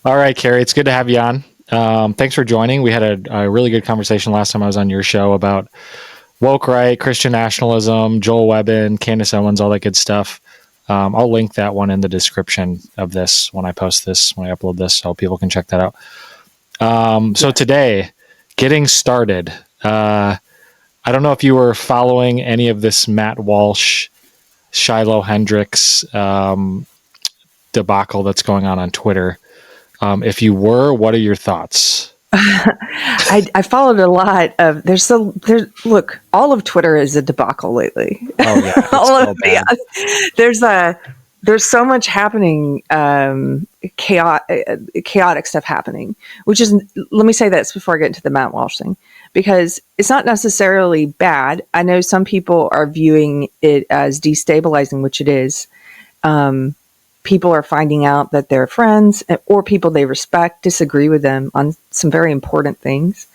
All right, Keri, it's good to have you on. Thanks for joining. We had a really good conversation last time I was on your show about woke right, Christian nationalism, Joel Webbin, Candace Owens, all that good stuff. I'll link that one in the description of this when I post this, when I upload this, so people can check that out. So today, getting started. I don't know if you were following any of this Matt Walsh, Shiloh Hendricks debacle that's going on Twitter. If you were, what are your thoughts? I followed a lot of look, all of Twitter is a debacle lately. Oh yeah. There's so much happening, chaotic stuff happening, which is, let me say this before I get into the Matt Walsh thing, because it's not necessarily bad. I know some people are viewing it as destabilizing, which it is. People are finding out that their friends or people they respect disagree with them on some very important things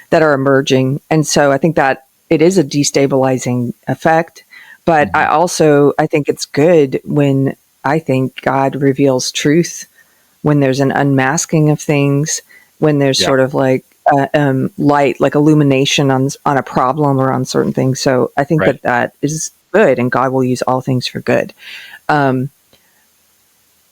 that are emerging. And so I think that it is a destabilizing effect. But I think it's good when I think God reveals truth, when there's an unmasking of things, when there's sort of like light, like illumination on a problem or on certain things. So I think that is good, and God will use all things for good.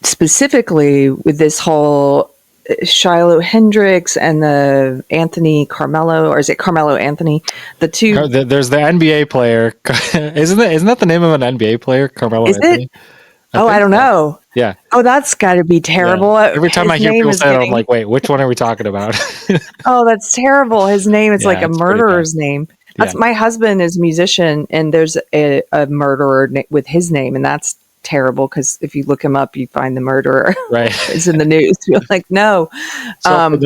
Specifically with this whole Shiloh Hendricks and the Anthony Carmelo, or is it Carmelo Anthony? The two. There's the NBA player. Isn't that the name of an NBA player? Carmelo Anthony? I don't know. Yeah. Oh, that's got to be terrible. Yeah. Every time I hear people say it, I'm like, wait, which one are we talking about? Oh, that's terrible. His name is like a murderer's name. That's my husband is a musician, and there's a murderer with his name, and that's terrible, because if you look him up, you find the murderer. Right. It's in the news. You're like, no. So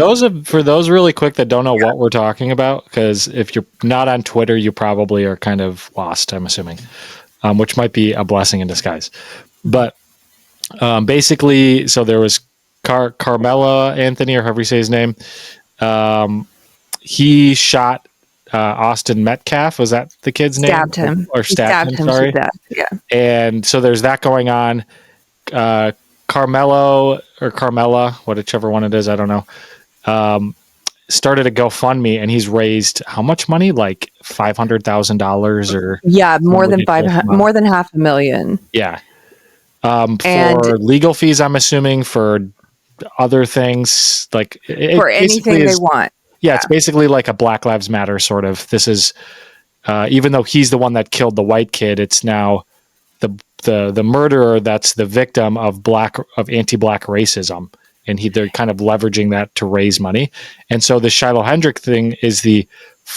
for those really quick that don't know what we're talking about, because if you're not on Twitter, you probably are kind of lost, I'm assuming, which might be a blessing in disguise. But basically, so there was Carmelo Anthony, or however you say his name. He shot Austin Metcalf, was that the kid's name? Stabbed him. Or stabbed him, sorry. Yeah. And so there's that going on. Carmelo or Carmela, whichever one it is, I don't know, started a GoFundMe, and he's raised how much money? Like $500,000 or more than $500,000. Yeah. For legal fees, I'm assuming, for other things, like for anything they want. Yeah, it's basically like a Black Lives Matter sort of. This is even though he's the one that killed the white kid, it's now the murderer that's the victim of anti-black racism, and they're kind of leveraging that to raise money. And so the Shiloh Hendrick thing is the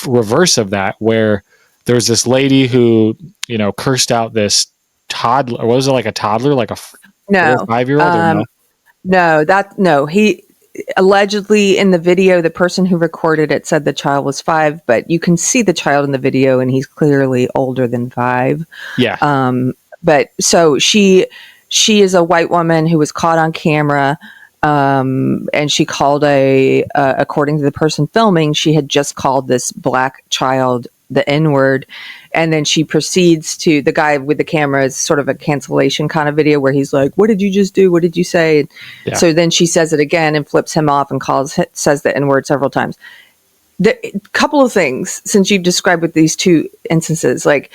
reverse of that, where there's this lady who cursed out this toddler. Was it like a toddler, like a 5-year-old? No, he allegedly, in the video, the person who recorded it said the child was 5, but you can see the child in the video, and he's clearly older than 5. Yeah. But so she is a white woman who was caught on camera, and she called according to the person filming, she had just called this black child the N-word. And then she proceeds to, the guy with the camera is sort of a cancellation kind of video where he's like, what did you just do? What did you say? Yeah. So then she says it again and flips him off and says the N-word several times. The couple of things, since you've described with these two instances, like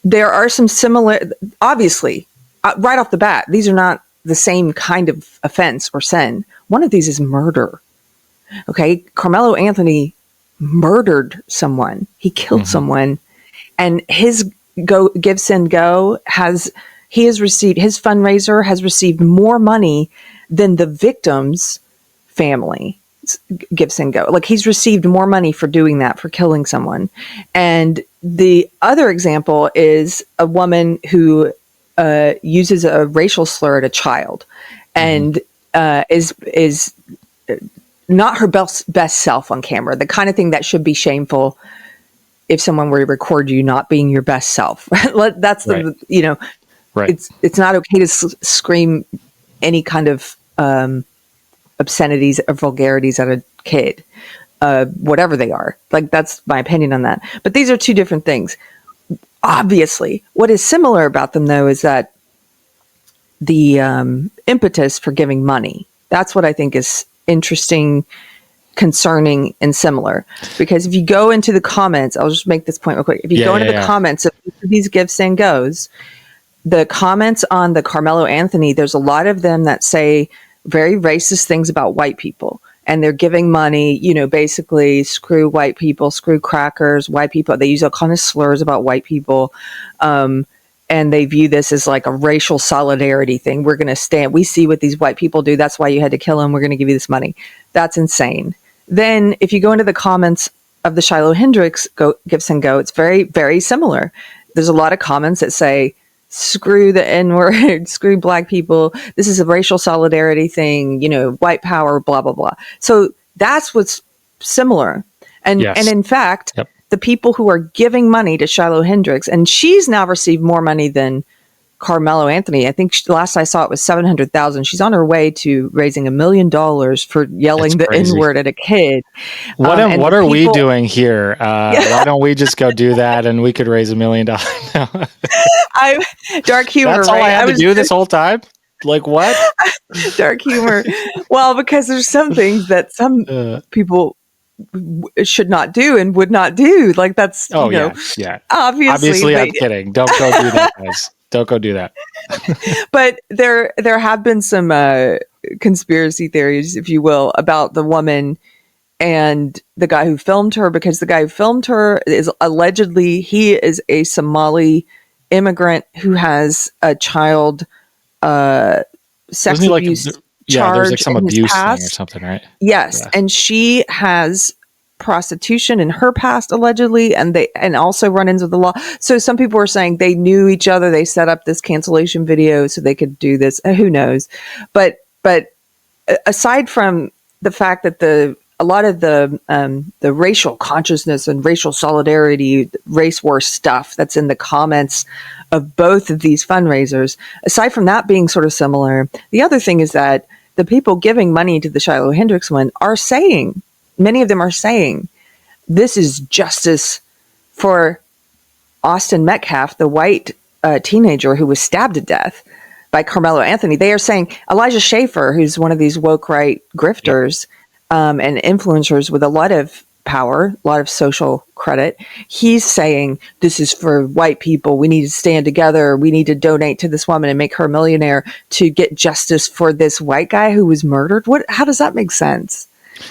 there are some similar, obviously, right off the bat, these are not the same kind of offense or sin. One of these is murder. Okay. Carmelo Anthony murdered someone. He killed someone, and his Give Send Go his fundraiser has received more money than the victim's family Give Send Go. Like, he's received more money for doing that, for killing someone. And the other example is a woman who uses a racial slur at a child, and is not her best self on camera, the kind of thing that should be shameful if someone were to record you not being your best self. That's it's not okay to scream any kind of obscenities or vulgarities at a kid, whatever they are. Like, that's my opinion on that. But these are two different things. Obviously, what is similar about them, though, is that the impetus for giving money, That's what I think is interesting, concerning, and similar. Because if you go into the comments, I'll just make this point real quick. If you go into the comments of these gifts and goes, the comments on the Carmelo Anthony, there's a lot of them that say very racist things about white people. And they're giving money, basically screw white people, screw crackers, white people. They use all kind of slurs about white people. And they view this as like a racial solidarity thing. We're going to stand. We see what these white people do. That's why you had to kill them. We're going to give you this money. That's insane. Then if you go into the comments of the Shiloh Hendricks gifts and go, it's very, very similar. There's a lot of comments that say, screw the N-word, screw black people. This is a racial solidarity thing, white power, blah, blah, blah. So that's what's similar. And in fact, the people who are giving money to Shiloh Hendricks, and she's now received more money than Carmelo Anthony. I think last I saw it was 700,000. She's on her way to raising $1 million for yelling the N-word at a kid. What are we doing here? Why don't we just go do that and we could raise $1 million? Dark humor. That's all right? I had to do this whole time. Like what? Dark humor. Well, because there's some things that some people should not do and would not do. Like that's obviously. I'm kidding. Don't go do that, guys. Don't go do that. But there have been some conspiracy theories, if you will, about the woman and the guy who filmed her, because the guy who filmed her is allegedly, he is a Somali immigrant who has a child sex abuse charge. There's like some abuse thing or past. something, right? Yes, yeah. And she has prostitution in her past allegedly, and also run-ins with the law. So some people were saying they knew each other. They set up this cancellation video so they could do this. Who knows? But aside from the fact that a lot of the racial consciousness and racial solidarity, race war stuff that's in the comments of both of these fundraisers, aside from that being sort of similar, the other thing is that the people giving money to the Shiloh Hendricks one are saying, many of them are saying, this is justice for Austin Metcalf, the white teenager who was stabbed to death by Carmelo Anthony. They are saying Elijah Schaefer, who's one of these woke right grifters and influencers with a lot of power, a lot of social credit, he's saying this is for white people. We need to stand together. We need to donate to this woman and make her a millionaire to get justice for this white guy who was murdered. How does that make sense?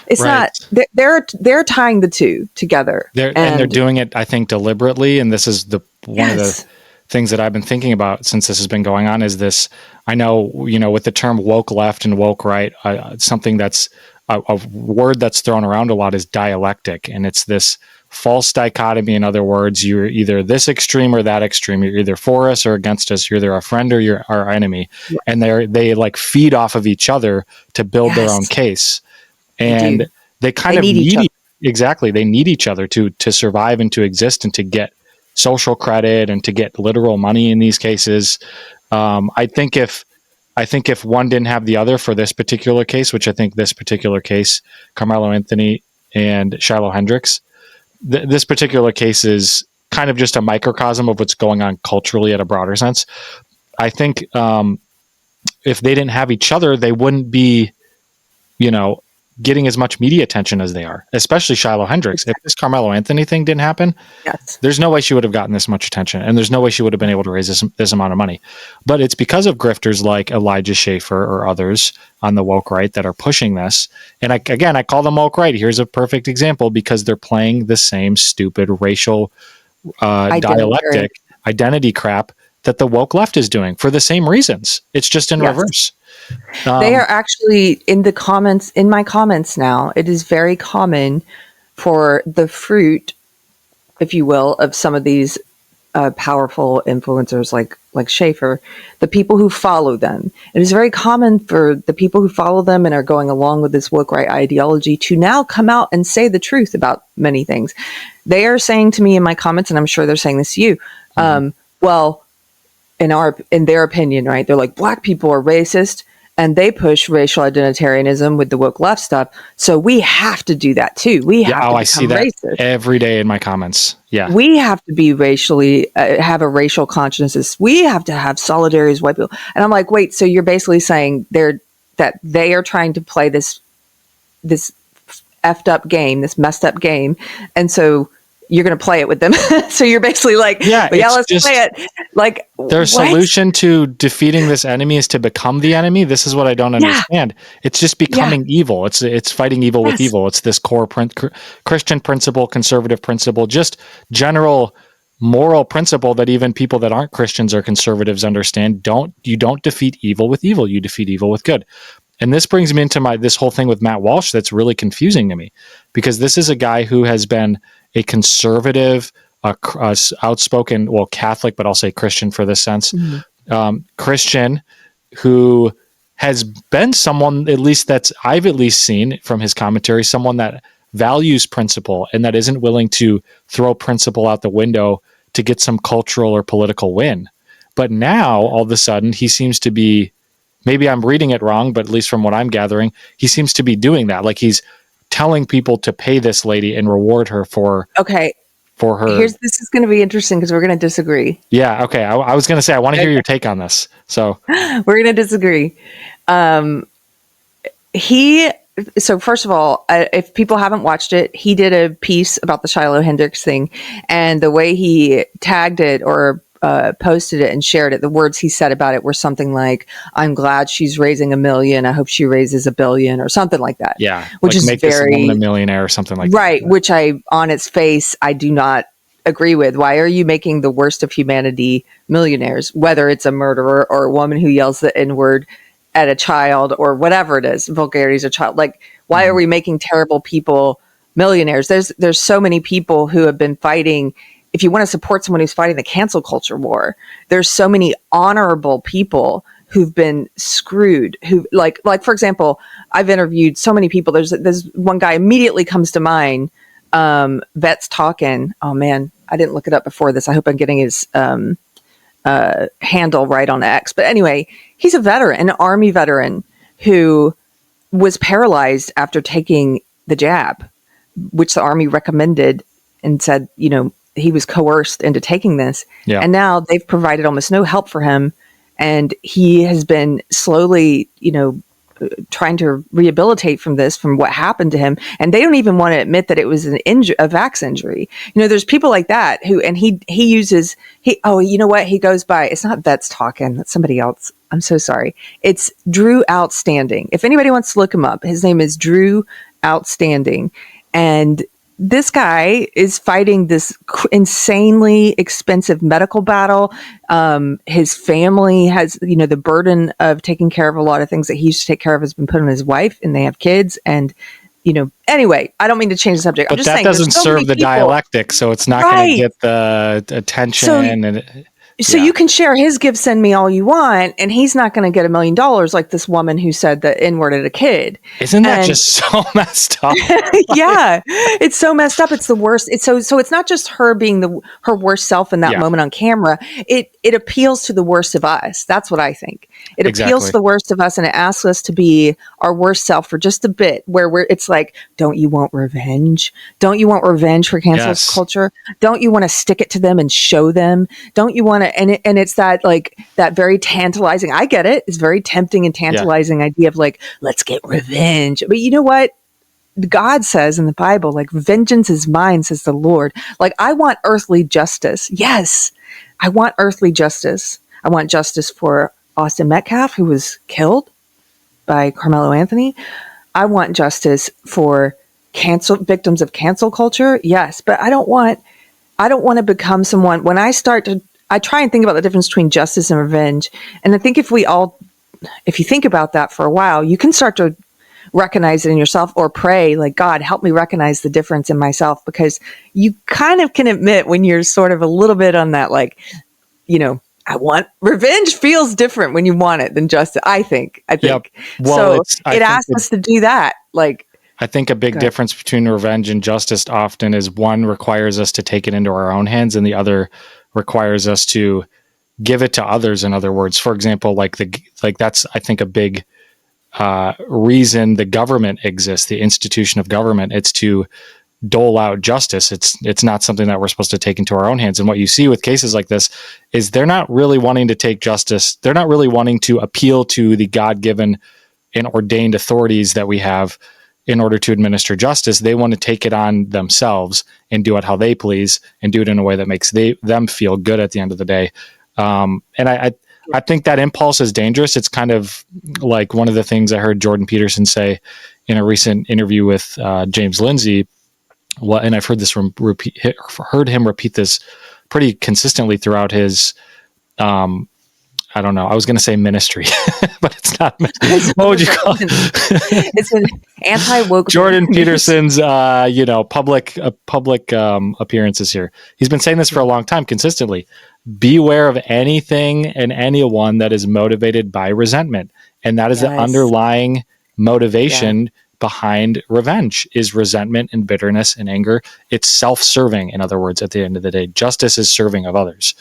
It's not. They're tying the two together, and they're doing it, I think, deliberately. And this is one of the things that I've been thinking about since this has been going on. Is this? I know, with the term woke left and woke right, something that's a word that's thrown around a lot is dialectic, and it's this false dichotomy. In other words, you're either this extreme or that extreme. You're either for us or against us. You're either our friend or you're our enemy, and they like feed off of each other to build their own case. And they kind of need exactly. They need each other to survive and to exist and to get social credit and to get literal money in these cases. I think if one didn't have the other for this particular case, which I think this particular case, Carmelo Anthony and Shiloh Hendricks, this particular case is kind of just a microcosm of what's going on culturally at a broader sense. I think if they didn't have each other, they wouldn't be, getting as much media attention as they are, especially Shiloh Hendricks. If this Carmelo Anthony thing didn't happen, there's no way she would have gotten this much attention, and there's no way she would have been able to raise this amount of money. But it's because of grifters like Elijah Schaefer or others on the woke right that are pushing this. And I call them woke right. Here's a perfect example, because they're playing the same stupid racial dialectic identity crap that the woke left is doing for the same reasons. It's just in reverse. They are actually in my comments now. It is very common for the fruit, if you will, of some of these powerful influencers like Schaefer, the people who follow them. It is very common for the people who follow them and are going along with this woke right ideology to now come out and say the truth about many things. They are saying to me in my comments, and I'm sure they're saying this to you, well, in their opinion, right? They're like, black people are racist, and they push racial identitarianism with the woke left stuff. So we have to do that too. We have to become I see that racist every day in my comments. Yeah, we have to be racially have a racial consciousness. We have to have solidarity as white people. And I'm like, wait, so you're basically saying they're that they are trying to play this effed up game, this messed up game, and so you're going to play it with them. So you're basically like, Yeah, let's play it. Like, their solution to defeating this enemy is to become the enemy. This is what I don't understand. It's just becoming evil. It's fighting evil with evil. It's this core Christian principle, conservative principle, just general moral principle that even people that aren't Christians or conservatives understand. You don't defeat evil with evil. You defeat evil with good. And this brings me into this whole thing with Matt Walsh that's really confusing to me, because this is a guy who has been a conservative, outspoken, well, Catholic, but I'll say Christian for this sense, Christian who has been someone, at least I've at least seen from his commentary, someone that values principle and that isn't willing to throw principle out the window to get some cultural or political win. But now, all of a sudden, he seems to be, maybe I'm reading it wrong, but at least from what I'm gathering, he seems to be doing that. Like he's telling people to pay this lady and reward her for her. This is going to be interesting because we're going to disagree. Yeah. Okay. I was going to say, I want to hear your take on this. So we're going to disagree. So first of all, if people haven't watched it, he did a piece about the Shiloh Hendricks thing, and the way he tagged it or posted it and shared it, the words he said about it were something like, "I'm glad she's raising $1 million. I hope she raises $1 billion," or something like that. Yeah, which is make this woman a millionaire or something like right. that. Which on its face, I do not agree with. Why are you making the worst of humanity millionaires? Whether it's a murderer or a woman who yells the N-word at a child or whatever it is, vulgarity is a child. Like, why are we making terrible people millionaires? There's so many people who have been fighting. If you want to support someone who's fighting the cancel culture war, there's so many honorable people who've been screwed. Who like for example, I've interviewed so many people. There's one guy immediately comes to mind. Vets Talking. Oh man, I didn't look it up before this. I hope I'm getting his handle right on X. But anyway, he's a veteran, an Army veteran who was paralyzed after taking the jab, which the Army recommended and said, he was coerced into taking this. Yeah. And now they've provided almost no help for him. And he has been slowly, trying to rehabilitate from what happened to him. And they don't even want to admit that it was a vax injury. There's people like that he goes by, it's not Vets Talking, that's somebody else. I'm so sorry. It's Drew Outstanding. If anybody wants to look him up, his name is Drew Outstanding. And this guy is fighting this insanely expensive medical battle. His family has, the burden of taking care of a lot of things that he used to take care of has been put on his wife, and they have kids. And, anyway, I don't mean to change the subject. But I'm just that saying, doesn't serve the dialectic, so it's not going to get the attention. So you can share his gifts, send me all you want, and he's not going to get $1 million like this woman who said the N-word at a kid. Isn't that just so messed up? Yeah, it's so messed up. It's the worst. It's so it's not just her being her worst self in that moment on camera. It appeals to the worst of us. That's what I think. It appeals to the worst of us, and it asks us to be our worst self for just a bit. It's like, don't you want revenge? Don't you want revenge for cancel culture? Don't you want to stick it to them and show them? Don't you want to? And it's that that very tantalizing. I get it. It's very tempting and tantalizing idea of let's get revenge. But you know what? God says in the Bible, vengeance is mine, says the Lord. I want earthly justice. Yes, I want earthly justice. I want justice for Austin Metcalf, who was killed by Carmelo Anthony. I want justice for victims of cancel culture. Yes, but I don't want to become someone. When I try and think about the difference between justice and revenge. And I think if you think about that for a while, you can start to recognize it in yourself or pray, God, help me recognize the difference in myself, because you kind of can admit when you're sort of a little bit on that, I want revenge feels different when you want it than justice. I think. Yep. Well, so it asks us to do that. I think a big difference between revenge and justice often is one requires us to take it into our own hands, and the other requires us to give it to others. In other words, for example, that's, I think, a big reason the government exists, the institution of government. It's to dole out justice. It's not something that we're supposed to take into our own hands. And what you see with cases like this is they're not really wanting to take justice. They're not really wanting to appeal to the God-given and ordained authorities that we have in order to administer justice. They want to take it on themselves and do it how they please and do it in a way that makes them feel good at the end of the day. And I think that impulse is dangerous. It's kind of like one of the things I heard Jordan Peterson say in a recent interview with James Lindsay. And I've heard him repeat this pretty consistently throughout his, I don't know, I was going to say ministry, but it's not. What would you call it? It's an anti-woke. Jordan Peterson's, public appearances here. He's been saying this for a long time consistently. Beware of anything and anyone that is motivated by resentment. And that is the underlying motivation behind revenge, is resentment and bitterness and anger. It's self-serving, in other words, at the end of the day. Justice is serving of others.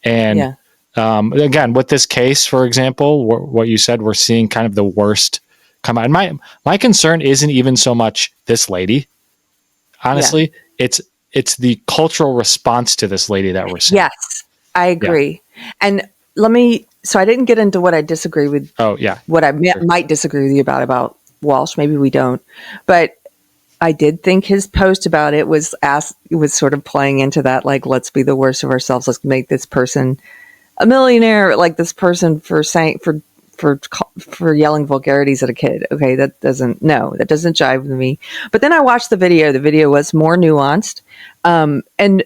And again, with this case, for example, what you said, we're seeing kind of the worst come out. And my concern isn't even so much this lady. Honestly, it's the cultural response to this lady that we're seeing. Yes, I agree. Yeah. And so I didn't get into what I disagree with. Oh, yeah. What I might disagree with you about Walsh. Maybe we don't. But I did think his post about it was sort of playing into that, like, let's be the worst of ourselves. Let's make this person a millionaire, like this person for saying, for yelling vulgarities at a kid. Okay. That doesn't jive with me. But then I watched the video. The video was more nuanced. And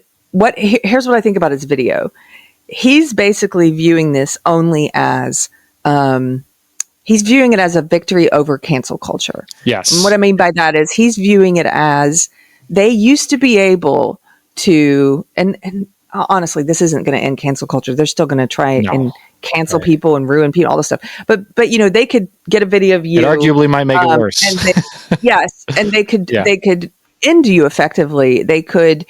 here's what I think about his video. He's basically viewing this only as, he's viewing it as a victory over cancel culture. Yes. And what I mean by that is he's viewing it as they used to be able to, and honestly, this isn't going to end cancel culture. They're still going to try and cancel people and ruin people, all this stuff. But they could get a video of you. It arguably might make it worse. And they could end you effectively. They could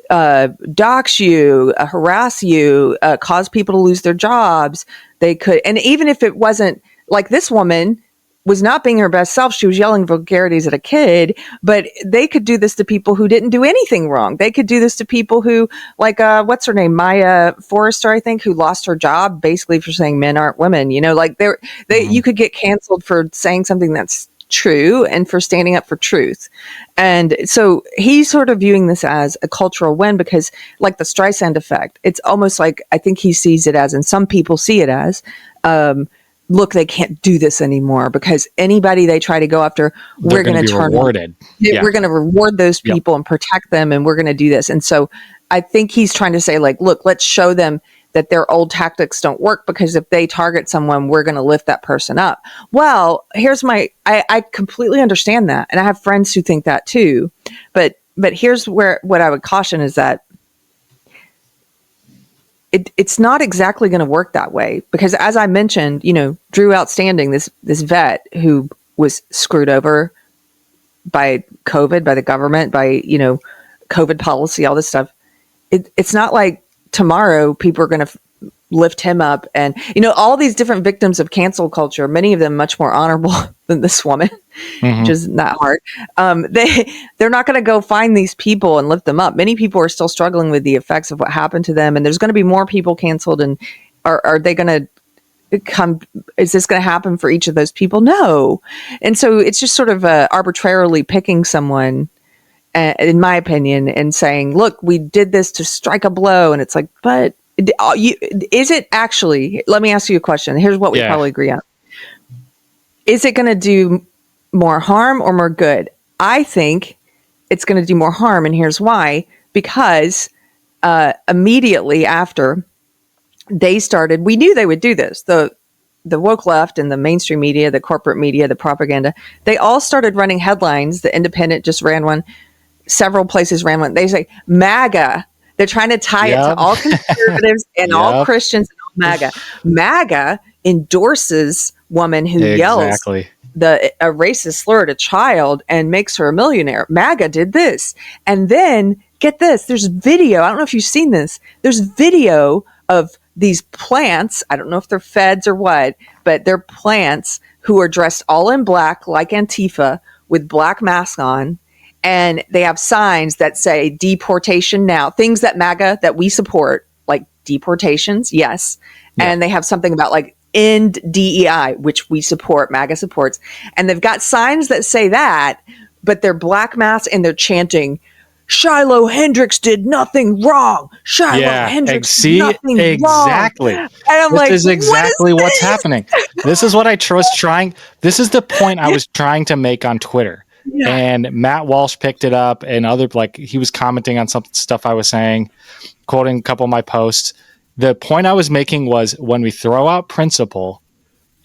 dox you, harass you, cause people to lose their jobs. They could, and even if it wasn't like this woman was not being her best self, she was yelling vulgarities at a kid, but they could do this to people who didn't do anything wrong. They could do this to people who, like, what's her name? Maya Forrester, I think, who lost her job basically for saying men aren't women. You could get canceled for saying something that's true and for standing up for truth. And so he's sort of viewing this as a cultural win because, like the Streisand effect, it's almost like, I think he sees it as, and some people see it as, look, they can't do this anymore because anybody they try to go after, we're going to turn rewarded. We're going to reward those people and protect them, and we're going to do this. And so I think he's trying to say, like, look, let's show them that their old tactics don't work, because if they target someone, we're going to lift that person up. Well, I completely understand that. And I have friends who think that too. But here's what I would caution is that it's not exactly going to work that way, because as I mentioned, Drew Outstanding, this vet who was screwed over by COVID, by the government, by, COVID policy, all this stuff. It's not like tomorrow people are going to lift him up, and all these different victims of cancel culture, many of them much more honorable than this woman, which is not hard. They're not going to go find these people and lift them up. Many people are still struggling with the effects of what happened to them, and there's going to be more people canceled. And are they going to come? Is this going to happen for each of those people? No. And so it's just sort of arbitrarily picking someone, in my opinion, and saying, look, we did this to strike a blow. And it's like, but is it actually, let me ask you a question. Here's what we probably agree on. Is it going to do more harm or more good? I think it's going to do more harm. And here's why. Because immediately after they started, we knew they would do this. The woke left and the mainstream media, the corporate media, the propaganda, they all started running headlines. The Independent just ran one. Several places ran one. They say MAGA. They're trying to tie it to all conservatives and all Christians and all MAGA. MAGA endorses woman who yells a racist slur at a child and makes her a millionaire. MAGA did this. And then, get this, there's video. I don't know if you've seen this. There's video of these plants. I don't know if they're feds or what, but they're plants who are dressed all in black like Antifa with black masks on. And they have signs that say deportation now, things that MAGA, that we support, like deportations. Yes. Yeah. And they have something about like end DEI, which we support, MAGA supports. And they've got signs that say that, but they're black masks and they're chanting, Shiloh Hendrix did nothing wrong. Shiloh Hendrix did nothing exactly. wrong. And I'm this like, is exactly what is what's happening. This is what I was trying. This is the point I was trying to make on Twitter. Yeah. And Matt Walsh picked it up, and he was commenting on some stuff I was saying, quoting a couple of my posts. The point I was making was, when we throw out principle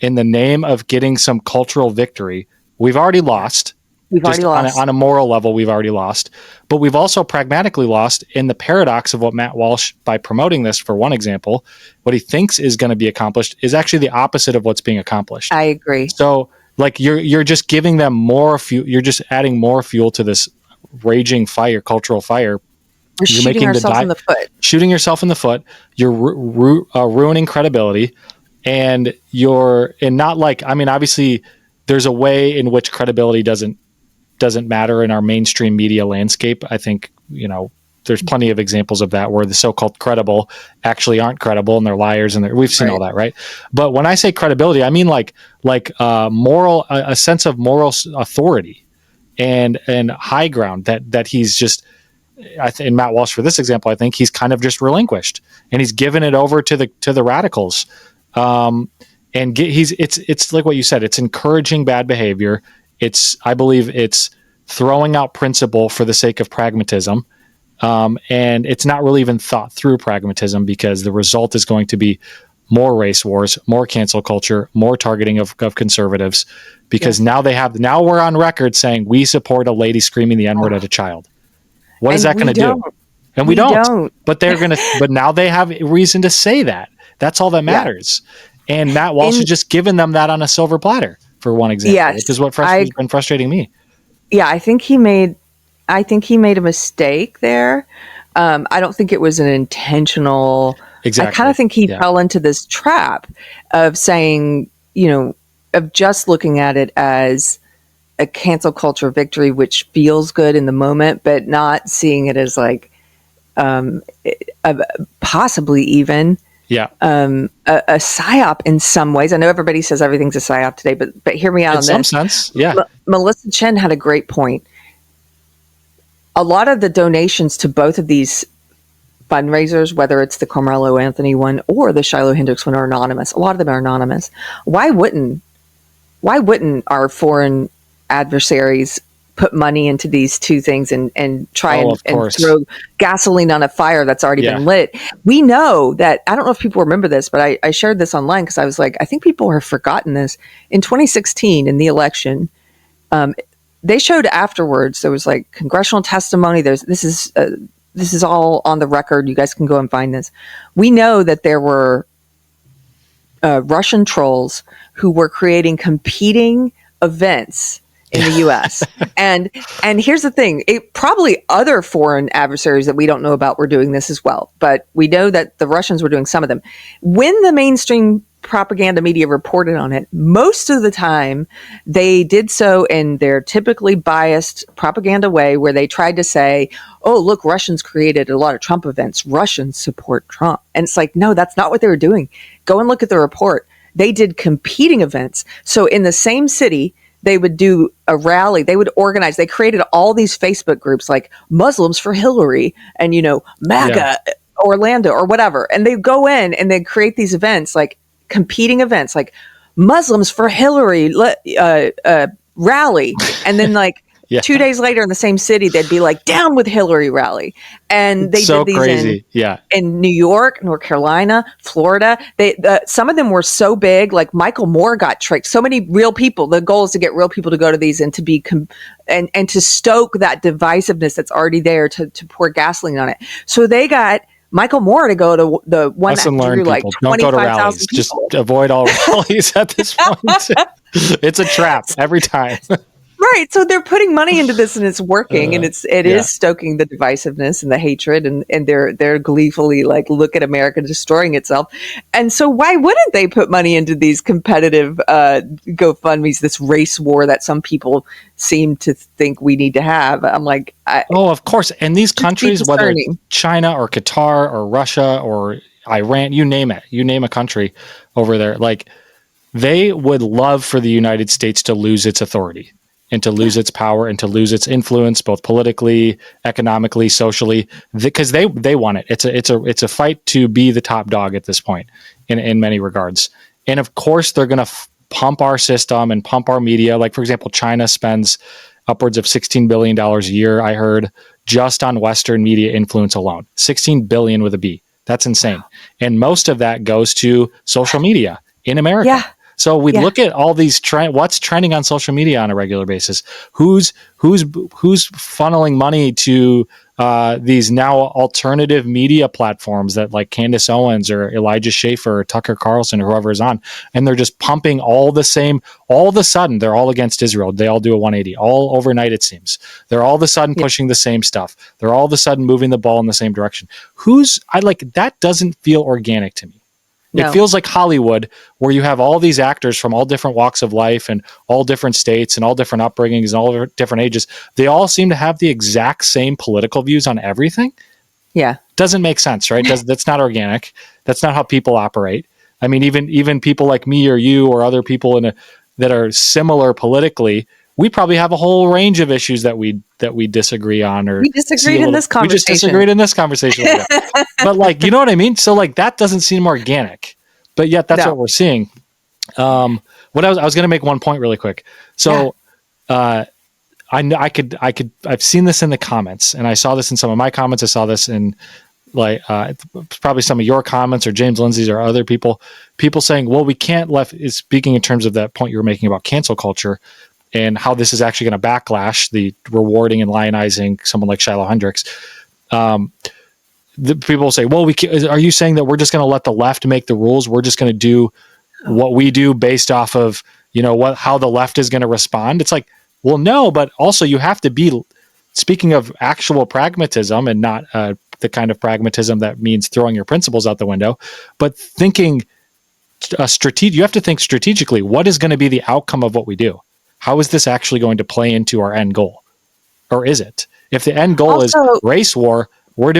in the name of getting some cultural victory, we've already lost. We've already lost. On a moral level, we've already lost. But we've also pragmatically lost in the paradox of what Matt Walsh, by promoting this, for one example, what he thinks is going to be accomplished is actually the opposite of what's being accomplished. I agree. So, like, you're just giving them more fuel. You're just adding more fuel to this raging fire, cultural fire. We're shooting ourselves in the foot. Shooting yourself in the foot. You're ruining credibility, and obviously, there's a way in which credibility doesn't matter in our mainstream media landscape. I think, there's plenty of examples of that where the so-called credible actually aren't credible and they're liars, and we've seen all that, right? But when I say credibility, I mean like moral, a sense of moral authority and high ground that he's just, in Matt Walsh, for this example, I think he's kind of just relinquished, and he's given it over to the radicals. It's like what you said, it's encouraging bad behavior. I believe it's throwing out principle for the sake of pragmatism. And it's not really even thought through pragmatism, because the result is going to be more race wars, more cancel culture, more targeting of conservatives, because now we're on record saying we support a lady screaming the N-word at a child. What is that going to do? And we don't. But but now they have reason to say that. That's all that matters. Yeah. And Matt Walsh has just given them that on a silver platter, for one example, which is what has been frustrating me. Yeah, I think he made a mistake there. I don't think it was an intentional. Exactly. I kind of think he fell into this trap of saying, of just looking at it as a cancel culture victory, which feels good in the moment, but not seeing it as like possibly even a psyop in some ways. I know everybody says everything's a psyop today, but hear me out on this. In some sense, yeah. Melissa Chen had a great point. A lot of the donations to both of these fundraisers, whether it's the Carmelo Anthony one or the Shiloh Hendrix one, are anonymous. A lot of them are anonymous. Why wouldn't our foreign adversaries put money into these two things and try and throw gasoline on a fire that's already been lit? We know that, I don't know if people remember this, but I shared this online because I was like, I think people have forgotten this. In 2016, in the election, they showed afterwards, there was like congressional testimony. This is all on the record. You guys can go and find this. We know that there were Russian trolls who were creating competing events in the U.S. and here's the thing: probably other foreign adversaries that we don't know about were doing this as well. But we know that the Russians were doing some of them. When the mainstream propaganda media reported on it, most of the time they did so in their typically biased propaganda way, where they tried to say, oh, look, Russians created a lot of Trump events. Russians support Trump. And it's like, no, that's not what they were doing. Go and look at the report. They did competing events. So in the same city, they would do a rally. They would organize. They created all these Facebook groups like Muslims for Hillary and, MAGA Orlando or whatever. And they go in and they create these events, like competing events, like Muslims for Hillary rally. And then 2 days later in the same city, they'd be like, down with Hillary rally. And they did these in New York, North Carolina, Florida. Some of them were so big, like Michael Moore got tricked. So many real people. The goal is to get real people to go to these and to be and to stoke that divisiveness that's already there, to pour gasoline on it. So they got Michael Moore to go to the one that drew like 25,000 people. Just avoid all rallies at this point. It's a trap every time. Right. So they're putting money into this and it's working, and it is stoking the divisiveness and the hatred, and they're gleefully like, look at America destroying itself. And so why wouldn't they put money into these competitive GoFundMes, this race war that some people seem to think we need to have? I'm like, of course. And these countries, whether it's China or Qatar or Russia or Iran, you name it, you name a country over there, like they would love for the United States to lose its authority and to lose its power and to lose its influence, both politically, economically, socially, because they want it. It's a fight to be the top dog at this point in many regards. And of course, they're going to pump our system and pump our media. Like, for example, China spends upwards of $16 billion a year, I heard, just on Western media influence alone. 16 billion with a B. That's insane. And most of that goes to social media in America. Yeah. So we look at all these what's trending on social media on a regular basis. Who's funneling money to these now alternative media platforms that like Candace Owens or Elijah Schaffer or Tucker Carlson or whoever is on, and they're just pumping all the same. All of a sudden, they're all against Israel. They all do a 180 all overnight. It seems they're all of a sudden pushing the same stuff. They're all of a sudden moving the ball in the same direction. That doesn't feel organic to me. No. It feels like Hollywood, where you have all these actors from all different walks of life and all different states and all different upbringings and all different ages. They all seem to have the exact same political views on everything. Yeah. Doesn't make sense, right? That's not organic. That's not how people operate. I mean, even people like me or you or other people that are similar politically, we probably have a whole range of issues that we disagree on. Or we disagreed in this conversation. We just disagreed in this conversation. But like, you know what I mean? So like, that doesn't seem organic, but yet that's what we're seeing. What I was going to make one point really quick. So I've seen this in the comments, and I saw this in some of my comments. I saw this in like probably some of your comments or James Lindsay's or other people saying, well, we can't speaking in terms of that point you were making about cancel culture and how this is actually going to backlash the rewarding and lionizing someone like Shiloh Hendricks. The people say, well, are you saying that we're just going to let the left make the rules? We're just going to do what we do based off of, how the left is going to respond. It's like, well, no, but also you have to be, speaking of actual pragmatism and not the kind of pragmatism that means throwing your principles out the window, but thinking you have to think strategically, what is going to be the outcome of what we do? How is this actually going to play into our end goal? Or is it? If the end goal is race war, they're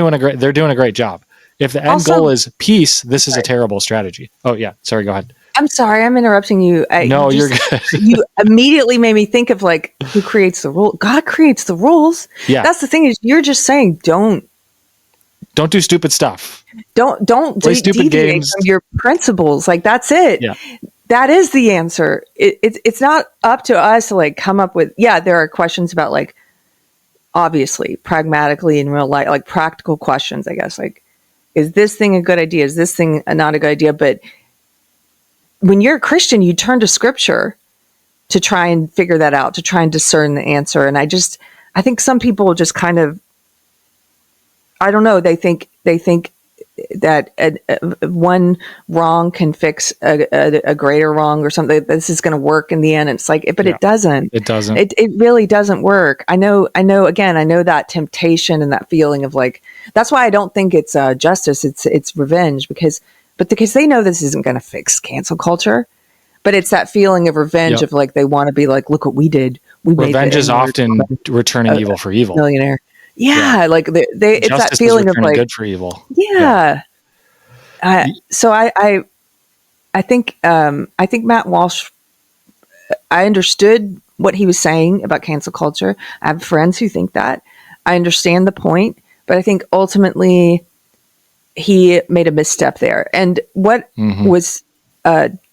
doing a great job. If the end goal is peace, this is a terrible strategy. Oh yeah. Sorry, go ahead. I'm sorry. I'm interrupting you. You're good. You immediately made me think of like, who creates the rule? God creates the rules. Yeah. That's the thing is you're just saying, don't do stupid stuff. Don't play stupid deviate games from your principles. Like that's it. Yeah. That is the answer. It's not up to us to like come up with, there are questions about like, obviously, pragmatically in real life, like practical questions, I guess, like, is this thing a good idea? Is this thing not a good idea? But when you're a Christian, you turn to scripture to try and figure that out, to try and discern the answer. And I think some people just kind of, I don't know, they think that one wrong can fix a greater wrong or something. This is going to work in the end. It's like, but it doesn't. It doesn't. It really doesn't work. I know. Again, I know that temptation and that feeling of like. That's why I don't think it's justice. It's revenge because they know this isn't going to fix cancel culture. But it's that feeling of revenge of like they want to be like, look what we did. Revenge is often returning evil for evil. Millionaire. Yeah, like they it's Justice that feeling is of like good for evil. Yeah. So I think Matt Walsh, I understood what he was saying about cancel culture. I have friends who think that. I understand the point, but I think ultimately he made a misstep there. And what was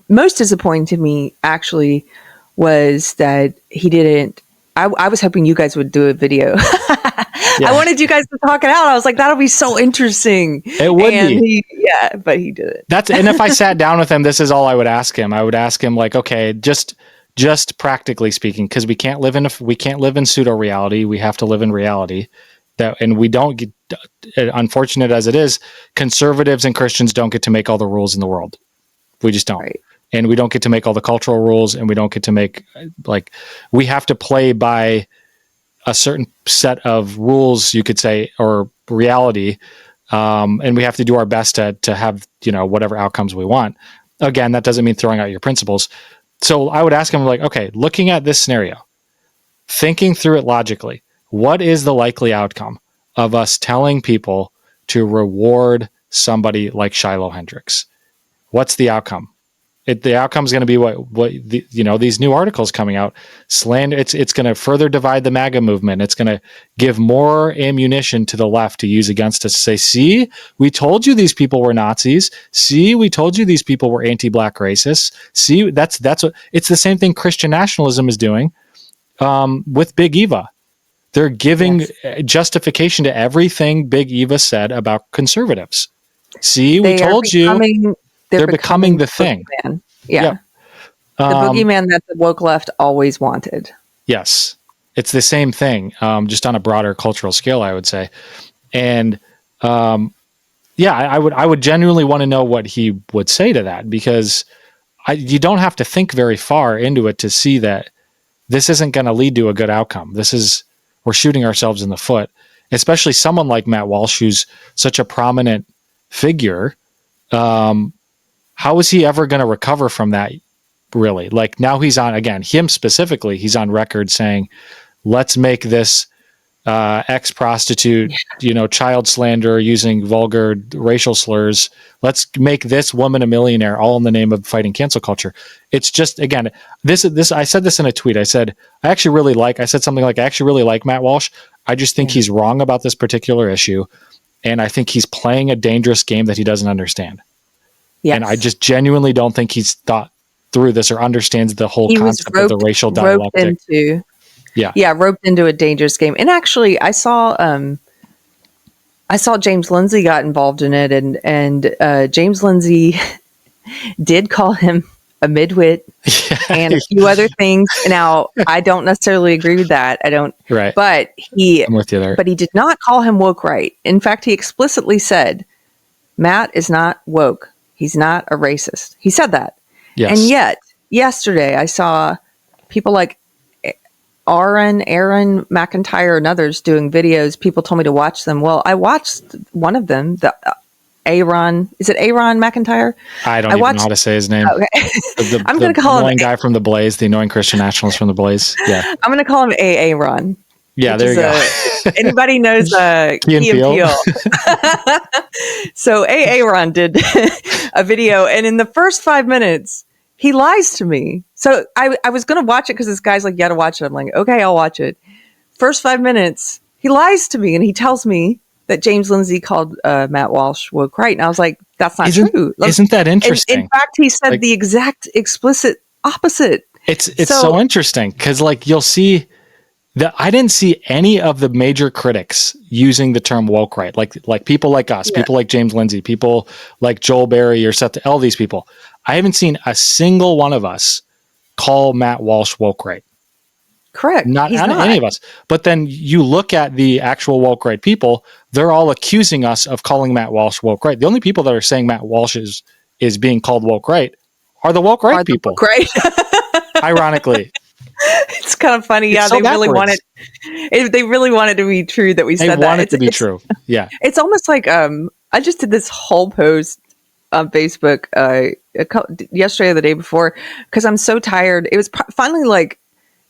most disappointing to me actually was that he didn't. I was hoping you guys would do a video. I wanted you guys to talk it out. I was like, that'll be so interesting. It would be. But he did it. And if I sat down with him, this is all I would ask him. I would ask him like, okay, just practically speaking, because we can't live in pseudo reality. We have to live in reality. And we don't get, unfortunate as it is, conservatives and Christians don't get to make all the rules in the world. We just don't. Right. And we don't get to make all the cultural rules, and we don't get to make, like, we have to play by a certain set of rules, you could say, or reality. And we have to do our best to have, whatever outcomes we want. Again, that doesn't mean throwing out your principles. So I would ask him like, okay, looking at this scenario, thinking through it logically, what is the likely outcome of us telling people to reward somebody like Shiloh Hendricks? What's the outcome? The outcome is going to be these new articles coming out. Slander. It's going to further divide the MAGA movement. It's going to give more ammunition to the left to use against us. To say, see, we told you these people were Nazis. See, we told you these people were anti-black racists. See, that's what it's the same thing Christian nationalism is doing with Big Eva. They're giving justification to everything Big Eva said about conservatives. See, we told you. They're becoming the thing. Boogeyman. Yeah. The boogeyman that the woke left always wanted. Yes. It's the same thing, just on a broader cultural scale, I would say. And I would genuinely want to know what he would say to that, because you don't have to think very far into it to see that this isn't going to lead to a good outcome. We're shooting ourselves in the foot, especially someone like Matt Walsh, who's such a prominent figure. How is he ever going to recover from that, really? Like, now he's on, again, him specifically, he's on record saying, let's make this ex-prostitute, child slander using vulgar racial slurs. Let's make this woman a millionaire, all in the name of fighting cancel culture. It's just, again, this. I said this in a tweet. I said something like, I actually really like Matt Walsh. I just think he's wrong about this particular issue. And I think he's playing a dangerous game that he doesn't understand. Yes. And I just genuinely don't think he's thought through this or understands the whole concept of the racial dialectic. Roped into a dangerous game. And actually, I saw James Lindsay got involved in it, and James Lindsay did call him a midwit and a few other things. Now, I don't necessarily agree with that. I don't. Right. But I'm with you there. But he did not call him woke right. In fact, he explicitly said, Matt is not woke. He's not a racist. He said that. Yes. And yet, yesterday, I saw people like Aaron McIntyre and others doing videos. People told me to watch them. Well, I watched one of them, the Aaron. Is it Aaron McIntyre? I don't even know how to say his name. Okay. I'm going to call him the annoying guy from the Blaze, the annoying Christian nationalist from the Blaze. Yeah. I'm going to call him Aaron. Yeah, there you go. Anybody knows Key and Peele? So Aaron did a video, and in the first 5 minutes, he lies to me. So I was going to watch it because this guy's like, you got to watch it. I'm like, okay, I'll watch it. First 5 minutes, he lies to me, and he tells me that James Lindsay called Matt Walsh woke right. And I was like, that's not true. Isn't that interesting? In fact, he said the exact explicit opposite. It's so interesting because, like, you'll see that I didn't see any of the major critics using the term woke right, like people like us, people like James Lindsay, people like Joel Berry or Seth, all these people. I haven't seen a single one of us call Matt Walsh woke right. Correct. Not any of us. But then you look at the actual woke right people, they're all accusing us of calling Matt Walsh woke right. The only people that are saying Matt Walsh is being called woke right are the woke right people. Woke right. Ironically. It's kind of funny. Yeah, they really wanted to be true that we said that. They want it to be true. Yeah. It's almost like I just did this whole post on Facebook yesterday or the day before because I'm so tired. It was finally like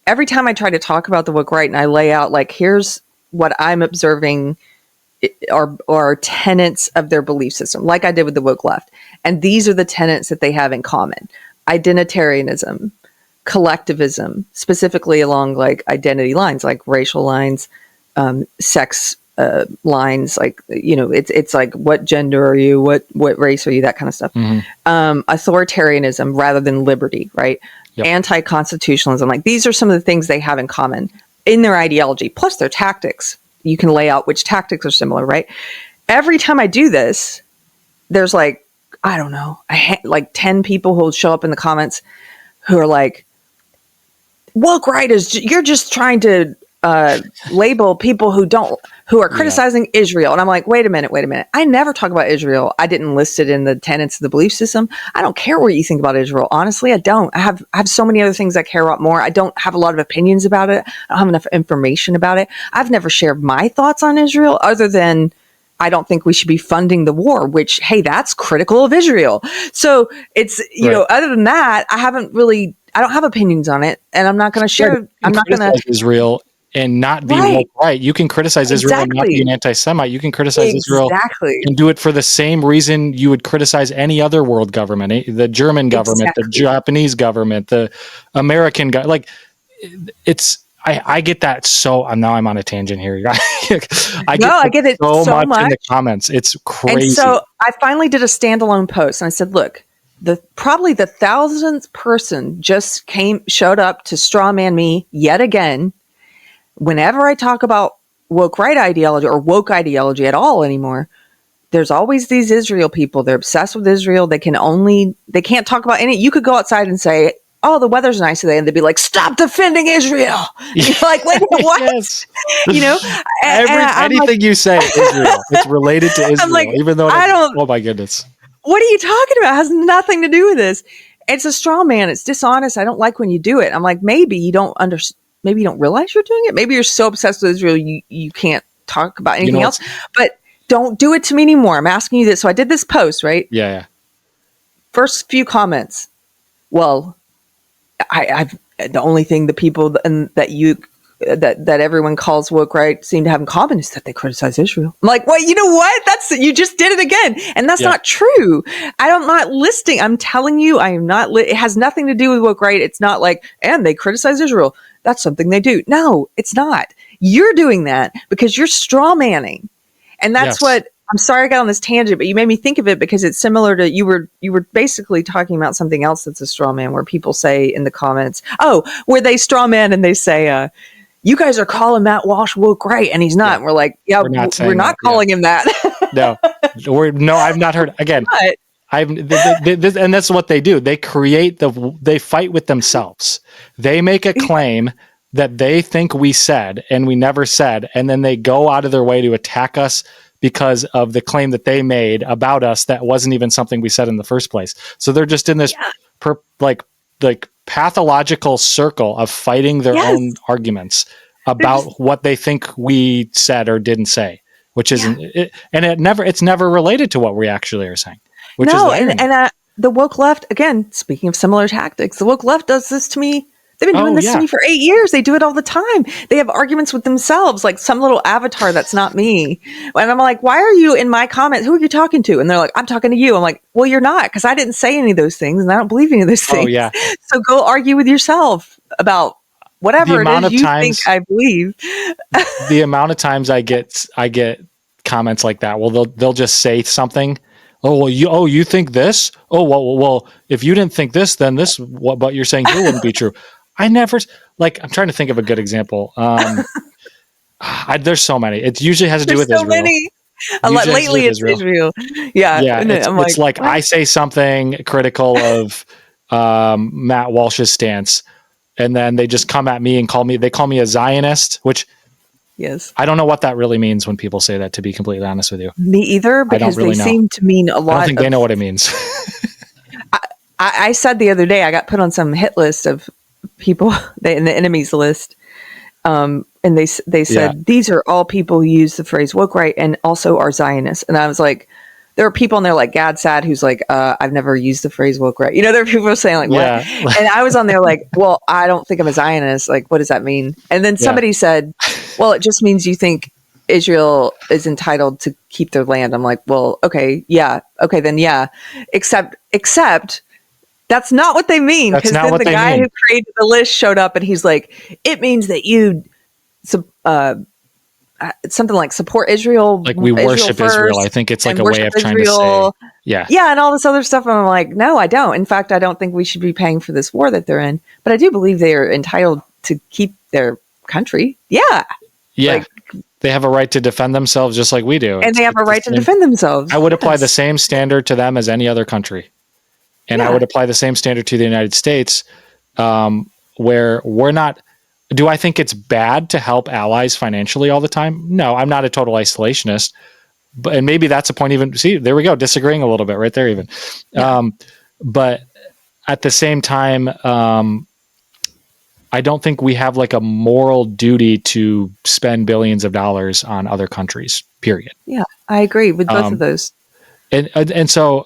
every time I try to talk about the woke right and I lay out like here's what I'm observing are tenets of their belief system, like I did with the woke left. And these are the tenets that they have in common. Identitarianism, collectivism, specifically along like identity lines, like racial lines, sex lines, like, it's like, what gender are you? What race are you? That kind of stuff. Mm-hmm. Authoritarianism rather than liberty, right? Yep. Anti-constitutionalism. Like these are some of the things they have in common in their ideology, plus their tactics. You can lay out which tactics are similar, right? Every time I do this, there's like, I don't know, like 10 people who will show up in the comments who are like, woke right is you're just trying to label people who are criticizing Israel. And I'm like, wait a minute. I never talk about Israel. I didn't list it in the tenets of the belief system. I don't care what you think about Israel. Honestly, I don't. I have so many other things I care about more. I don't have a lot of opinions about it. I don't have enough information about it. I've never shared my thoughts on Israel other than I don't think we should be funding the war, which, hey, that's critical of Israel. So it's, other than that, I don't have opinions on it, and I'm not going to share. I'm not going to Israel and not be Right. woke right. You can criticize Israel and not be an anti-Semite. You can criticize Israel Exactly. and do it for the same reason you would criticize any other world government, the German government, the Japanese government, the American government. Like, I get that. So now I'm on a tangent here. I get it so so much in much. the comments. It's crazy. And so I finally did a standalone post and I said, look, probably the 1,000th person just showed up to strawman me yet again. Whenever I talk about woke right ideology or woke ideology at all anymore, there's always these Israel people. They're obsessed with Israel. They can't talk about any. You could go outside and say, oh, the weather's nice today. And they'd be like, stop defending Israel. And you're like, wait, what? Yes. Anything like, you say, Israel, it's related to Israel, like, even though oh my goodness. What are you talking about? It has nothing to do with this. It's a straw man. It's dishonest. I don't like when you do it. I'm like, maybe you don't maybe you don't realize you're doing it. Maybe you're so obsessed with Israel, you can't talk about anything else, but don't do it to me anymore. I'm asking you this. So I did this post, right? Yeah. First few comments. Well, I've the only thing the people that everyone calls woke right seem to have in common is that they criticize Israel. I'm like, well, you know what? You just did it again. And that's not true. I'm not listing. I'm telling you, I am not, it has nothing to do with woke right. It's not like, and they criticize Israel. That's something they do. No, it's not. You're doing that because you're straw manning. And that's what, I'm sorry I got on this tangent, but you made me think of it because it's similar to, you were basically talking about something else that's a straw man where people say in the comments, where they straw man and they say, you guys are calling Matt Walsh woke right, and he's not. And we're like, we're not calling him that. No, I've not heard again. And that's what they do. They they fight with themselves. They make a claim that they think we said and we never said, and then they go out of their way to attack us because of the claim that they made about us that wasn't even something we said in the first place. So they're just in this like pathological circle of fighting their own arguments about what they think we said or didn't say, which isn't it, and it's never related to what we actually are saying. Which is the woke left, again, speaking of similar tactics, the woke left does this to me. They've been doing this to me for 8 years. They do it all the time. They have arguments with themselves, like some little avatar that's not me. And I'm like, why are you in my comments? Who are you talking to? And they're like, I'm talking to you. I'm like, well, you're not, because I didn't say any of those things and I don't believe any of those things. Oh, yeah. So go argue with yourself about whatever it is you think I believe. The amount of times I get comments like that, well, they'll just say something. Oh, well, you think this? Oh, well, if you didn't think this, then this, what you're saying here wouldn't be true. I never, like, I'm trying to think of a good example. There's so many. It usually has to do with Israel. Many. Lately it's Israel. Yeah. Yeah. It's like I say something critical of Matt Walsh's stance, and then they just come at me and call me a Zionist, which I don't know what that really means when people say that, to be completely honest with you. Me either, because they seem to mean a lot. I don't think they know what it means. I said the other day, I got put on some hit list of people in the enemies list. And they said, these are all people who use the phrase woke right and also are Zionists. And I was like, there are people in there like Gad Sad who's like, I've never used the phrase woke right. You know, there are people saying like, what? And I was on there like, well, I don't think I'm a Zionist. Like, what does that mean? And then somebody said, well, it just means you think Israel is entitled to keep their land. I'm like, well, okay, yeah. Okay, then yeah. Except that's not what they mean. Because then the guy who created the list showed up and he's like, it means that you something like support Israel. Like we worship Israel. I think it's like a way of trying to say. Yeah. Yeah. And all this other stuff. And I'm like, no, I don't. In fact, I don't think we should be paying for this war that they're in. But I do believe they are entitled to keep their country. Yeah. Yeah. Like, they have a right to defend themselves just like we do. And they have a right to defend themselves. I would apply the same standard to them as any other country. And I would apply the same standard to the United States, where we're not. Do I think it's bad to help allies financially all the time? No, I'm not a total isolationist. And maybe that's a point even. See, there we go. Disagreeing a little bit right there even. Yeah. But at the same time, I don't think we have like a moral duty to spend billions of dollars on other countries, period. Yeah, I agree with both of those. And so,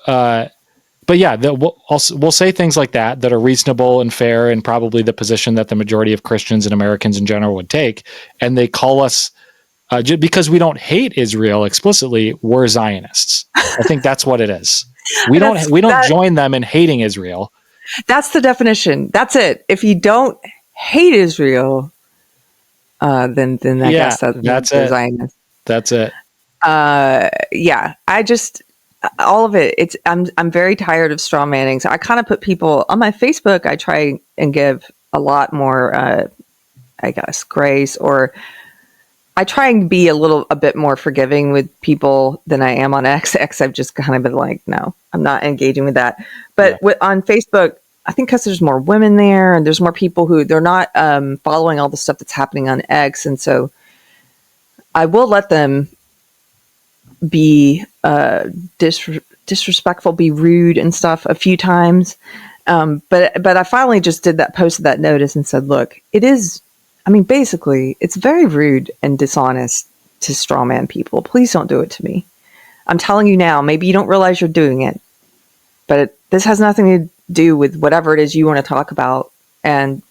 but but yeah, we'll say things like that are reasonable and fair, and probably the position that the majority of Christians and Americans in general would take. And they call us, because we don't hate Israel explicitly, we're Zionists. I think that's what it is. We don't join them in hating Israel. That's the definition. That's it. If you don't hate Israel, then I guess that's it. Zionist. That's it. Yeah, I just, all of it. I'm very tired of straw mannings. I kind of put people on my Facebook. I try and give a lot more, I guess, grace, or I try and be a bit more forgiving with people than I am on X. I've just kind of been like, no, I'm not engaging with that. But on Facebook, I think because there's more women there and there's more people who they're not following all the stuff that's happening on X. And so I will let them be disrespectful, be rude and stuff a few times. But I finally just posted that notice and said, look, it is, basically, it's very rude and dishonest to strawman people. Please don't do it to me. I'm telling you now, maybe you don't realize you're doing it, but this has nothing to do with whatever it is you want to talk about. And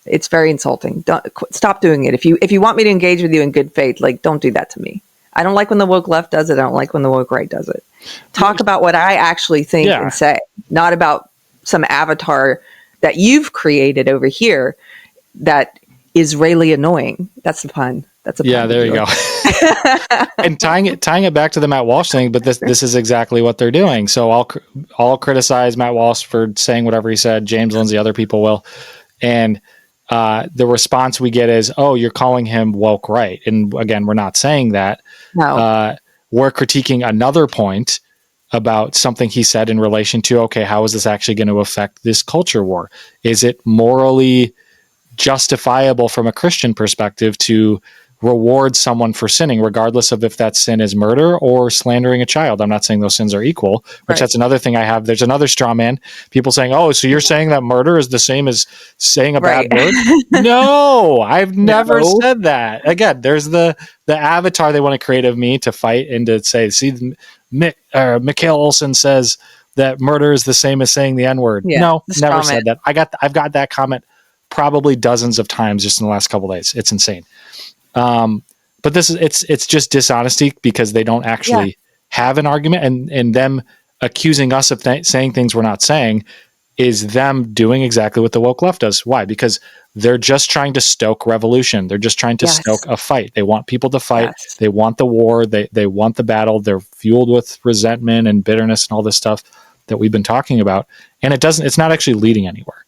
it's very insulting. Stop doing it. If you want me to engage with you in good faith, don't do that to me. I don't like when the woke left does it. I don't like when the woke right does it. Talk about what I actually think and say, not about some avatar that you've created over here that is really annoying. That's the pun. That's a pun. Yeah, there you go. And tying it back to the Matt Walsh thing, but this is exactly what they're doing. So I'll criticize Matt Walsh for saying whatever he said. James Lindsay, other people will, and the response we get is, "Oh, you're calling him woke right." And again, we're not saying that. No, we're critiquing another point about something he said in relation to, okay, how is this actually going to affect this culture war? Is it morally justifiable from a Christian perspective to reward someone for sinning, regardless of if that sin is murder or slandering a child? I'm not saying those sins are equal, which that's another thing I have. There's another straw man. People saying, oh, so you're saying that murder is the same as saying a bad word? No, I've never said that. Again, there's the avatar they want to create of me to fight and to say, see, Mikhail Olson says that murder is the same as saying the N-word. Yeah, no, never said that. I've got that comment probably dozens of times just in the last couple of days. It's insane. But it's just dishonesty because they don't actually have an argument, and them accusing us of saying things we're not saying is them doing exactly what the woke left does. Why? Because they're just trying to stoke revolution. They're just trying to stoke a fight. They want people to fight. Yes. They want the war. They want the battle. They're fueled with resentment and bitterness and all this stuff that we've been talking about. And it's not actually leading anywhere,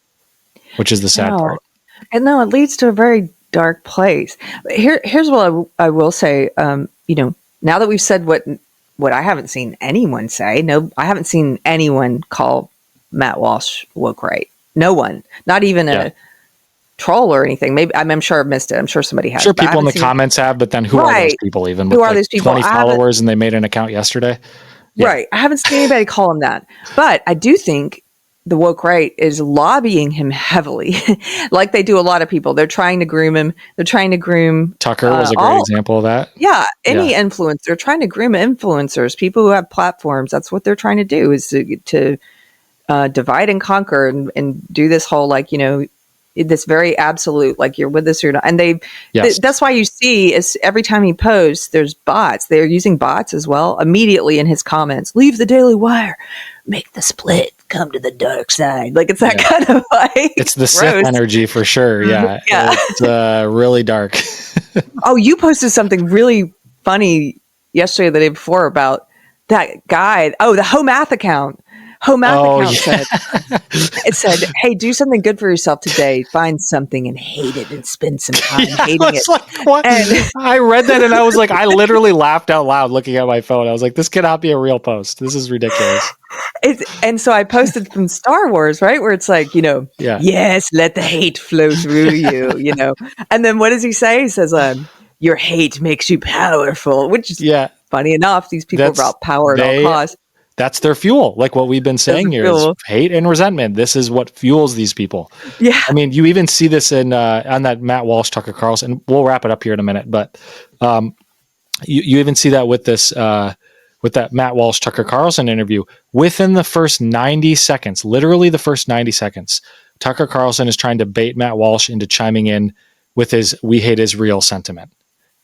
which is the sad part. And no, it leads to a very dark place. Here's what I will say. Now that we've said what I haven't seen anyone say. No, I haven't seen anyone call Matt Walsh woke right. No one, not even a troll or anything. Maybe I'm sure I've missed it. I'm sure somebody has. Sure, people in the comments have, but then who are those people? Even who are those people? 20 followers, and they made an account yesterday. Yeah. Right. I haven't seen anybody call him that, but I do think the woke right is lobbying him heavily, like they do a lot of people. They're trying to groom him. They're trying to groom Tucker was a great example of that. Yeah, any influencer. They're trying to groom influencers, people who have platforms. That's what they're trying to do, is to divide and conquer and do this whole this very absolute, like you're with us or not. And that's why you see is every time he posts, there's bots. They're using bots as well. Immediately in his comments, leave the Daily Wire, make the split, come to the dark side. Like it's that kind of it's the Sith energy for sure. Yeah. It's really dark. Oh, you posted something really funny yesterday, the day before, about that guy. Oh, the Home Math account. Said, it said, hey, do something good for yourself today. Find something and hate it and spend some time hating it. Like, what? And I read that and I was like, I literally laughed out loud looking at my phone. I was like, this cannot be a real post. This is ridiculous. And so I posted from Star Wars, right? Where it's like, yes, let the hate flow through you, And then what does he say? He says, your hate makes you powerful, which is funny enough. These people are about power at all costs. That's their fuel. Like what we've been saying here is hate and resentment. This is what fuels these people. Yeah. I mean, you even see this in on that Matt Walsh, Tucker Carlson. We'll wrap it up here in a minute, but you even see that with this with that Matt Walsh Tucker Carlson interview, within the first 90 seconds, literally the first 90 seconds, Tucker Carlson is trying to bait Matt Walsh into chiming in with his "We hate Israel" sentiment.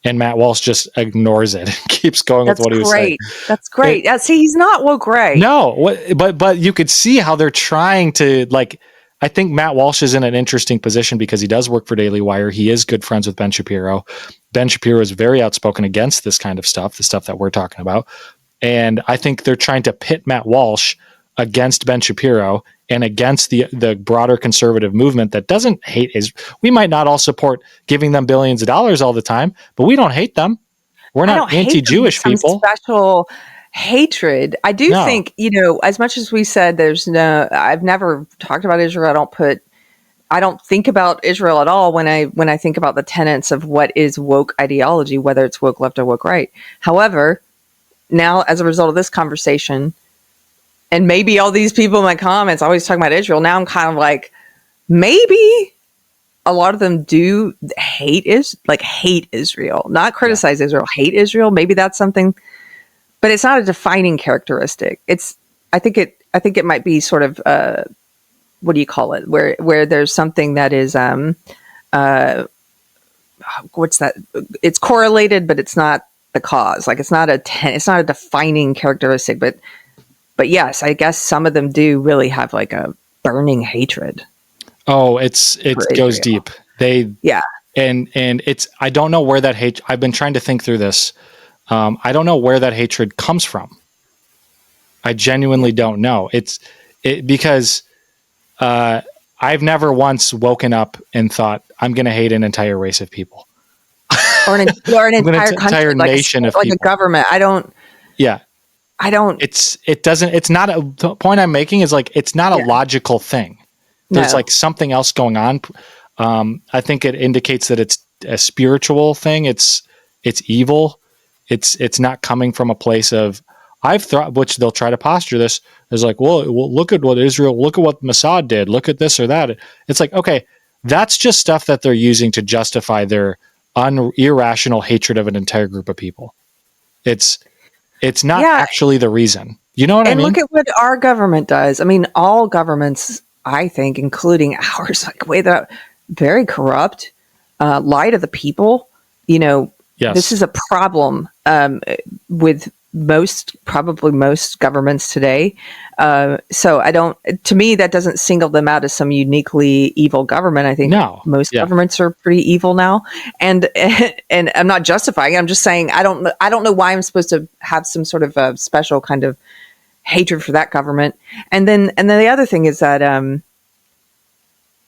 And Matt Walsh just ignores it and keeps going with That's what he was saying. great. That's great. See, he's not woke right. No, but you could see how they're trying to, like, I think Matt Walsh is in an interesting position because he does work for Daily Wire. He is good friends with Ben Shapiro. Ben Shapiro is very outspoken against this kind of stuff, the stuff that we're talking about. And I think they're trying to pit Matt Walsh against Ben Shapiro and against the broader conservative movement that doesn't hate we might not all support giving them billions of dollars all the time, but we don't hate them. We're not anti-Jewish people. Special hatred. I do think, as much as we said, I've never talked about Israel. I don't think about Israel at all when I think about the tenets of what is woke ideology, whether it's woke left or woke right. However, now as a result of this conversation, and maybe all these people in my comments always talking about Israel, now I'm kind of like, maybe a lot of them do hate Israel, not criticize Israel, hate Israel. Maybe that's something, but it's not a defining characteristic. I think it might be sort of, what do you call it? Where there's something that is, what's that? It's correlated, but it's not the cause. Like it's not a defining characteristic, but yes, I guess some of them do really have like a burning hatred. Oh, it goes deep. And it's, I don't know where that hate, I've been trying to think through this. I don't know where that hatred comes from. I genuinely don't know. Because I've never once woken up and thought I'm going to hate an entire race of people. Or an entire country, entire nation of like people. A government. The point I'm making is like, it's not a logical thing. There's like something else going on. I think it indicates that it's a spiritual thing. It's evil. It's not coming from a place of, I've thought, which they'll try to posture this as like, well, look at what Mossad did. Look at this or that. It's like, okay, that's just stuff that they're using to justify their irrational hatred of an entire group of people. It's not actually the reason. You know what I mean? And look at what our government does. I mean, all governments, I think, including ours, like way that very corrupt, lie to the people. This is a problem with probably most governments today. So to me, that doesn't single them out as some uniquely evil government. I think most governments are pretty evil now. And I'm not justifying it. I'm just saying, I don't know why I'm supposed to have some sort of a special kind of hatred for that government. And then the other thing is that,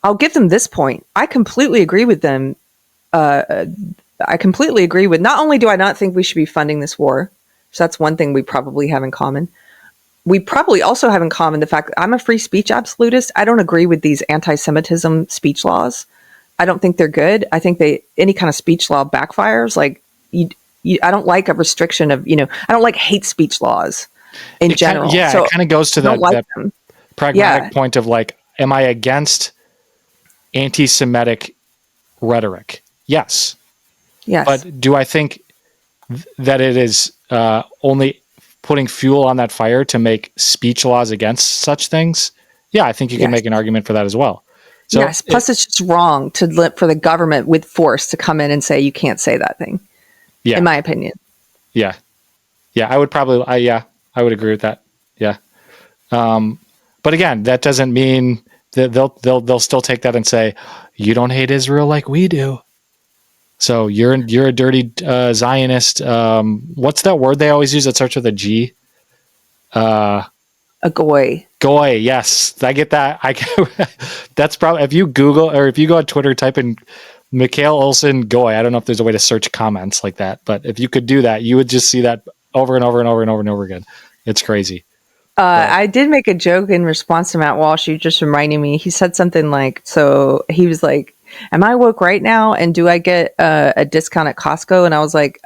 I'll give them this point. I completely agree with them. I completely agree with, not only do I not think we should be funding this war, so that's one thing we probably have in common. We probably also have in common the fact that I'm a free speech absolutist. I don't agree with these anti-Semitism speech laws. I don't think they're good. I think any kind of speech law backfires. Like I don't like a restriction of, I don't like hate speech laws in general. So it kind of goes to that pragmatic point of like, am I against anti-Semitic rhetoric? Yes. But do I think that it is only putting fuel on that fire to make speech laws against such things? Yeah, I think you can make an argument for that as well. So yes. Plus, it's just wrong for the government with force to come in and say you can't say that thing. Yeah, in my opinion. Yeah, I would probably. I would agree with that. Yeah, but again, that doesn't mean that they'll still take that and say you don't hate Israel like we do. So you're a dirty Zionist. What's that word they always use that starts with a G? A goy. Goy. Yes, I get that. That's probably, if you Google or if you go on Twitter, type in Mikhail Olson Goy. I don't know if there's a way to search comments like that, but if you could do that, you would just see that over and over and over and over and over again. It's crazy. I did make a joke in response to Matt Walsh. You just reminding me. He said something like, so he was like, am I woke right now? And do I get a discount at Costco? And I was like,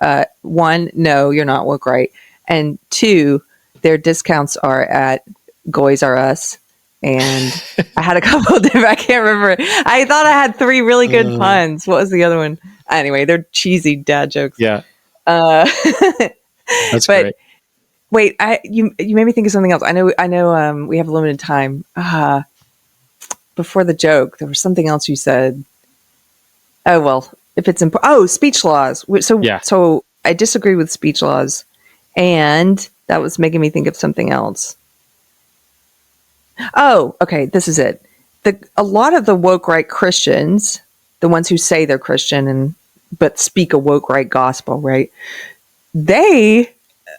one, no, you're not woke right. And two, their discounts are at Goys R Us. And I had a couple of different, I can't remember. I thought I had three really good puns. What was the other one? Anyway, they're cheesy dad jokes. Yeah. That's great. Wait, you made me think of something else. I know. We have limited time. Before the joke, there was something else you said. Oh well, if it's speech laws. Yeah. So I disagree with speech laws, and that was making me think of something else. Oh, okay. This is it. A lot of the woke right Christians, the ones who say they're Christian but speak a woke right gospel, right? They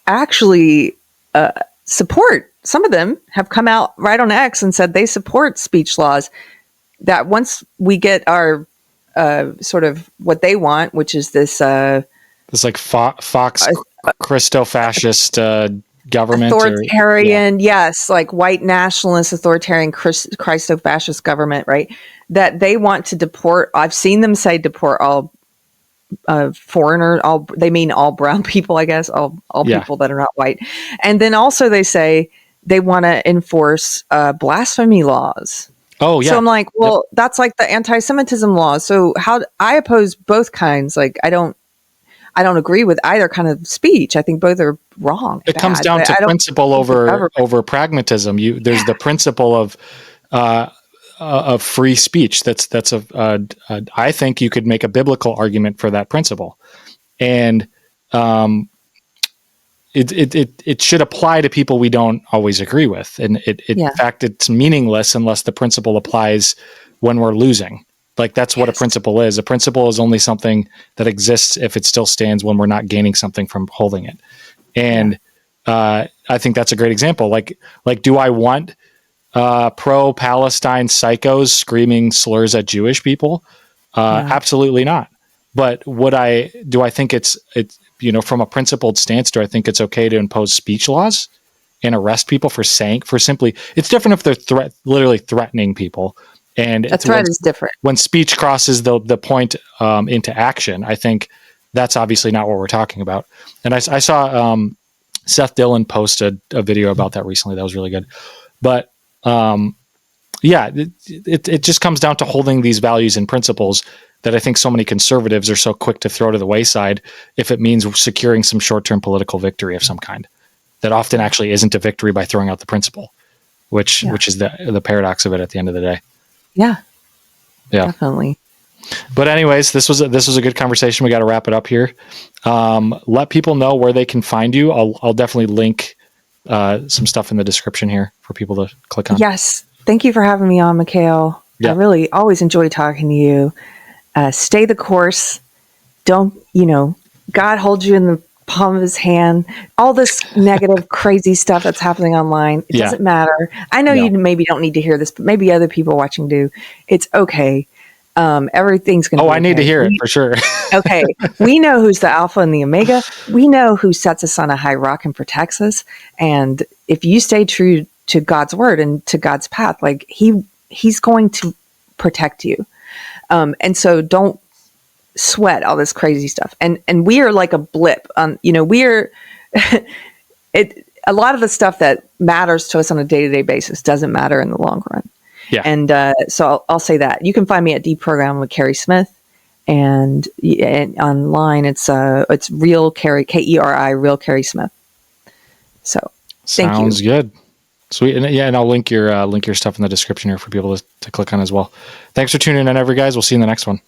actually support. Some of them have come out right on X and said they support speech laws. That once we get our sort of what they want, which is this It's like Fox Christo-fascist government. Authoritarian, yes, like white nationalist, authoritarian, Christo-fascist government, right? That they want to deport. I've seen them say deport all foreigners. They mean all brown people, I guess, all people that are not white. And then also they say they want to enforce blasphemy laws. Oh yeah. So I'm like, well, that's like the anti-Semitism laws. So I oppose both kinds. Like I don't agree with either kind of speech. I think both are wrong. It comes down to principle over pragmatism. There's the principle of free speech. I think you could make a biblical argument for that principle, and it should apply to people we don't always agree with. And in fact, it's meaningless unless the principle applies when we're losing. Like that's what a principle is. A principle is only something that exists if it still stands when we're not gaining something from holding it. And I think that's a great example. Like, do I want pro-Palestine psychos screaming slurs at Jewish people? Absolutely not. But do I think it's from a principled stance, do I think it's okay to impose speech laws and arrest people for simply, it's different if they're literally threatening people. And a threat is different. When speech crosses the point into action, I think that's obviously not what we're talking about. And I saw Seth Dillon post a video about that recently. That was really good. But it just comes down to holding these values and principles that I think so many conservatives are so quick to throw to the wayside if it means securing some short-term political victory of some kind. That often actually isn't a victory by throwing out the principle, which is the paradox of it at the end of the day. Yeah, definitely. But anyways, this was a good conversation. We got to wrap it up here. Let people know where they can find you. I'll definitely link some stuff in the description here for people to click on. Yes. Thank you for having me on, Mikhail. I really always enjoy talking to you. Stay the course. Don't, God holds you in the palm of his hand. All this negative, crazy stuff that's happening online, it doesn't matter. I know you maybe don't need to hear this, but maybe other people watching do. It's okay. Everything's going to be okay. I need to hear it for sure. Okay. We know who's the Alpha and the Omega. We know who sets us on a high rock and protects us. And if you stay true to God's word and to God's path, like he's going to protect you. And so don't sweat all this crazy stuff. And we are like a blip on, we're a lot of the stuff that matters to us on a day-to-day basis doesn't matter in the long run. Yeah. And so I'll say that you can find me at Deprogram with Keri Smith, and online it's Real Keri, Keri, Real Keri Smith. So thank you. Sounds good. Sweet. And I'll link your stuff in the description here for people to click on as well. Thanks for tuning in, every guys. We'll see you in the next one.